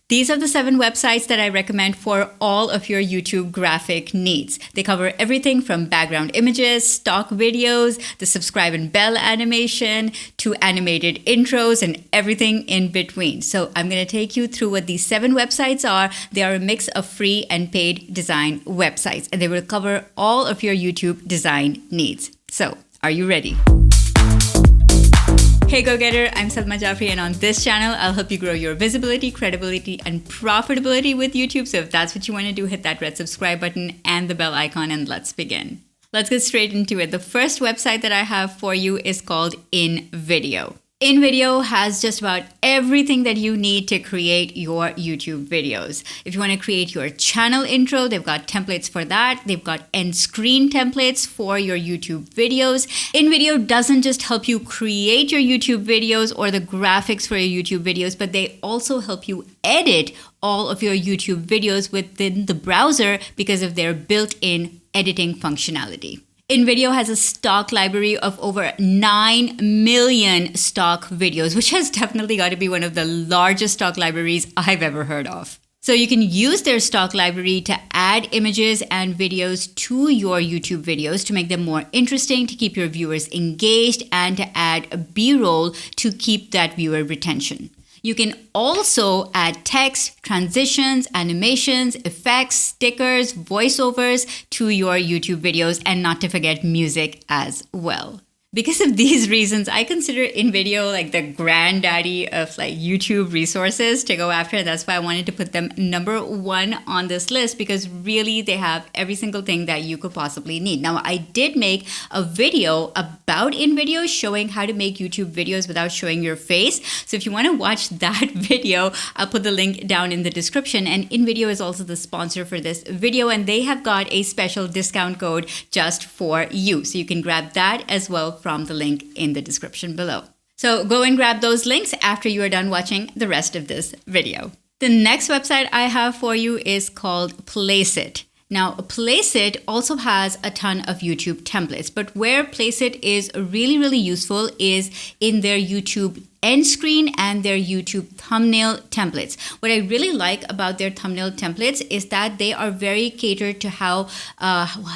These are the 7 websites that I recommend for all of your YouTube graphic needs. They cover everything from background images, stock videos, the subscribe and bell animation, to animated intros and everything in between. So I'm going to take you through what these 7 websites are. They are a mix of free and paid design websites, and they will cover all of your YouTube design needs. So, are you ready? Hey go-getter, I'm Salma Jafri, and on this channel, I'll help you grow your visibility, credibility, and profitability with YouTube. So if that's what you want to do, hit that red subscribe button and the bell icon, and let's begin. Let's get straight into it. The first website that I have for you is called InVideo. InVideo has just about everything that you need to create your YouTube videos. If you want to create your channel intro, they've got templates for that. They've got end screen templates for your YouTube videos. InVideo doesn't just help you create your YouTube videos or the graphics for your YouTube videos, but they also help you edit all of your YouTube videos within the browser because of their built-in editing functionality. InVideo has a stock library of over 9 million stock videos, which has definitely got to be one of the largest stock libraries I've ever heard of. So you can use their stock library to add images and videos to your YouTube videos to make them more interesting, to keep your viewers engaged, and to add B-roll to keep that viewer retention. You can also add text, transitions, animations, effects, stickers, voiceovers to your YouTube videos, and not to forget music as well. Because of these reasons, I consider InVideo like the granddaddy of like YouTube resources to go after. That's why I wanted to put them number 1 on this list, because really they have every single thing that you could possibly need. Now, I did make a video about InVideo showing how to make YouTube videos without showing your face. So if you want to watch that video, I'll put the link down in the description. And InVideo is also the sponsor for this video, and they have got a special discount code just for you. So you can grab that as well from the link in the description below. So go and grab those links after you are done watching the rest of this video. The next website I have for you is called Placeit. Now, Placeit also has a ton of YouTube templates, but where Placeit is really useful is in their YouTube end screen and their YouTube thumbnail templates. What I really like about their thumbnail templates is that they are very catered to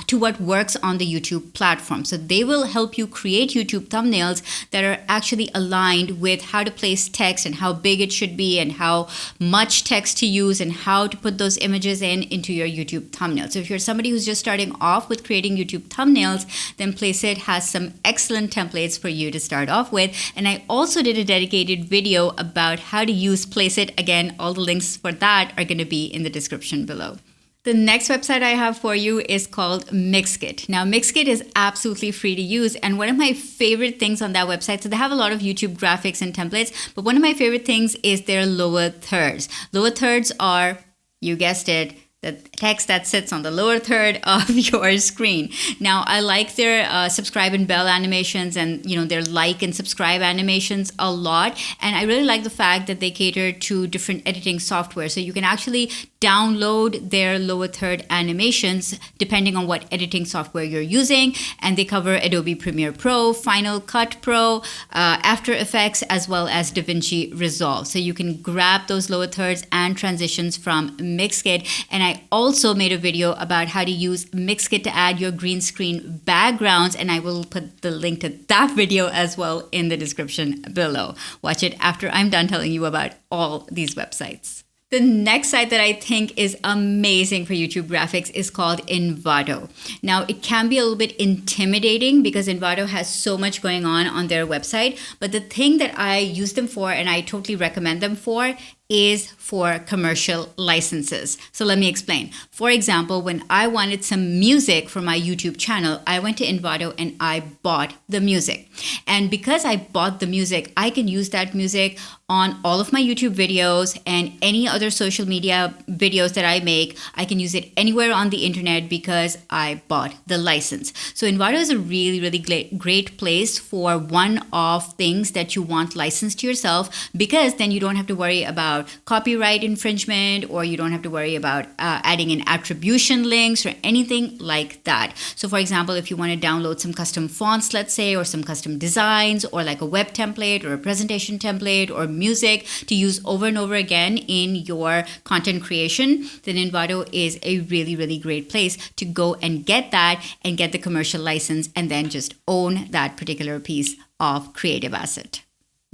to what works on the YouTube platform. So they will help you create YouTube thumbnails that are actually aligned with how to place text and how big it should be and how much text to use and how to put those images into your YouTube thumbnail. So if you're somebody who's just starting off with creating YouTube thumbnails, then Placeit has some excellent templates for you to start off with. And I also did a dedicated video about how to use Placeit. Again, all the links for that are going to be in the description below. The next website I have for you is called Mixkit. Now, Mixkit is absolutely free to use, and one of my favorite things on that website, so they have a lot of YouTube graphics and templates, but one of my favorite things is their lower thirds. Lower thirds are, you guessed it, the text that sits on the lower third of your screen. Now, I like their subscribe and bell animations and their like and subscribe animations a lot. And I really like the fact that they cater to different editing software. So you can actually download their lower third animations depending on what editing software you're using. And they cover Adobe Premiere Pro, Final Cut Pro, After Effects, as well as DaVinci Resolve. So you can grab those lower thirds and transitions from Mixkit. And I also made a video about how to use Mixkit to add your green screen backgrounds, and I will put the link to that video as well in the description below. Watch it after I'm done telling you about all these websites. The next site that I think is amazing for YouTube graphics is called Envato. Now, it can be a little bit intimidating because Envato has so much going on their website, but the thing that I use them for and I totally recommend them for is for commercial licenses. So let me explain. For example, when I wanted some music for my YouTube channel, I went to Envato and I bought the music. And because I bought the music, I can use that music on all of my YouTube videos and any other social media videos that I make. I can use it anywhere on the internet because I bought the license. So Envato is a really great place for one-off things that you want licensed to yourself, because then you don't have to worry about about copyright infringement, or you don't have to worry about adding in attribution links or anything like that. So for example, if you want to download some custom fonts, let's say, or some custom designs, or like a web template or a presentation template or music to use over and over again in your content creation, then Envato is a really, really great place to go and get that and get the commercial license and then just own that particular piece of creative asset.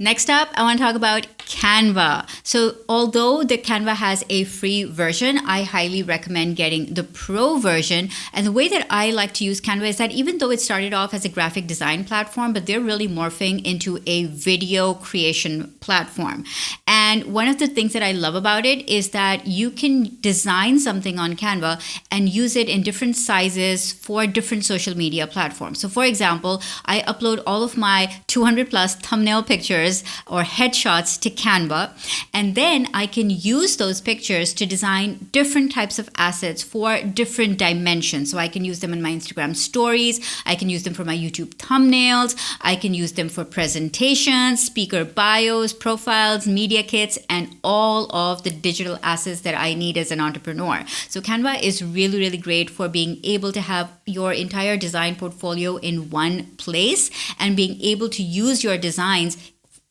Next up, I want to talk about Canva. So although the Canva has a free version, I highly recommend getting the pro version. And the way that I like to use Canva is that even though it started off as a graphic design platform, but they're really morphing into a video creation platform. And one of the things that I love about it is that you can design something on Canva and use it in different sizes for different social media platforms. So for example, I upload all of my 200 plus thumbnail pictures or headshots to Canva, and then I can use those pictures to design different types of assets for different dimensions. So I can use them in my Instagram stories, I can use them for my YouTube thumbnails, I can use them for presentations, speaker bios, profiles, media kits, and all of the digital assets that I need as an entrepreneur. So Canva is really, really great for being able to have your entire design portfolio in one place and being able to use your designs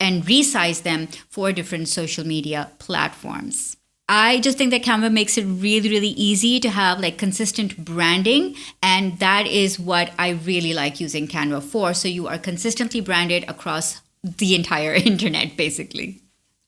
and resize them for different social media platforms. I just think that Canva makes it really, really easy to have like consistent branding. And that is what I really like using Canva for. So you are consistently branded across the entire internet, basically.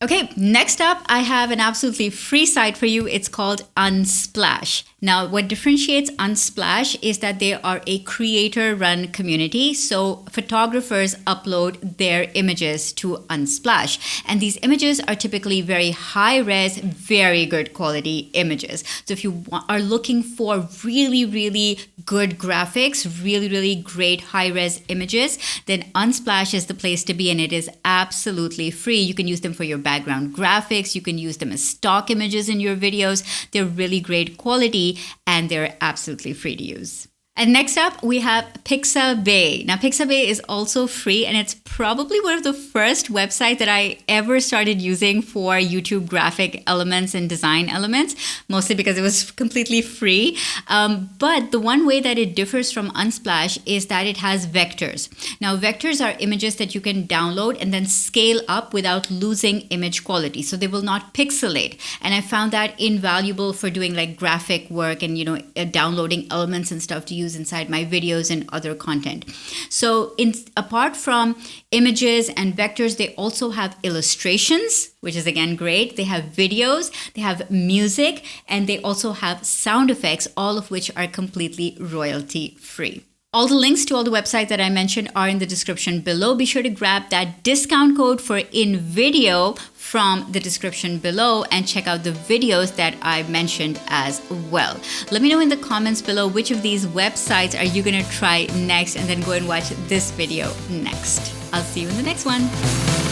Okay, next up, I have an absolutely free site for you. It's called Unsplash. Now, what differentiates Unsplash is that they are a creator-run community. So photographers upload their images to Unsplash. And these images are typically very high-res, very good quality images. So if you are looking for really, really good graphics, really, really great high-res images, then Unsplash is the place to be, and it is absolutely free. You can use them for your background graphics. You can use them as stock images in your videos. They're really great quality, and they're absolutely free to use. And next up, we have Pixabay. Now, Pixabay is also free, and it's probably one of the first websites that I ever started using for YouTube graphic elements and design elements, mostly because it was completely free. But the one way that it differs from Unsplash is that it has vectors. Now, vectors are images that you can download and then scale up without losing image quality. So they will not pixelate. And I found that invaluable for doing like graphic work and, downloading elements and stuff to use inside my videos and other content. So apart from images and vectors, they also have illustrations, which is again great. They have videos, they have music, and they also have sound effects, all of which are completely royalty free. All the links to all the websites that I mentioned are in the description below. Be sure to grab that discount code for InVideo from the description below and check out the videos that I mentioned as well. Let me know in the comments below which of these websites are you going to try next, and then go and watch this video next. I'll see you in the next one.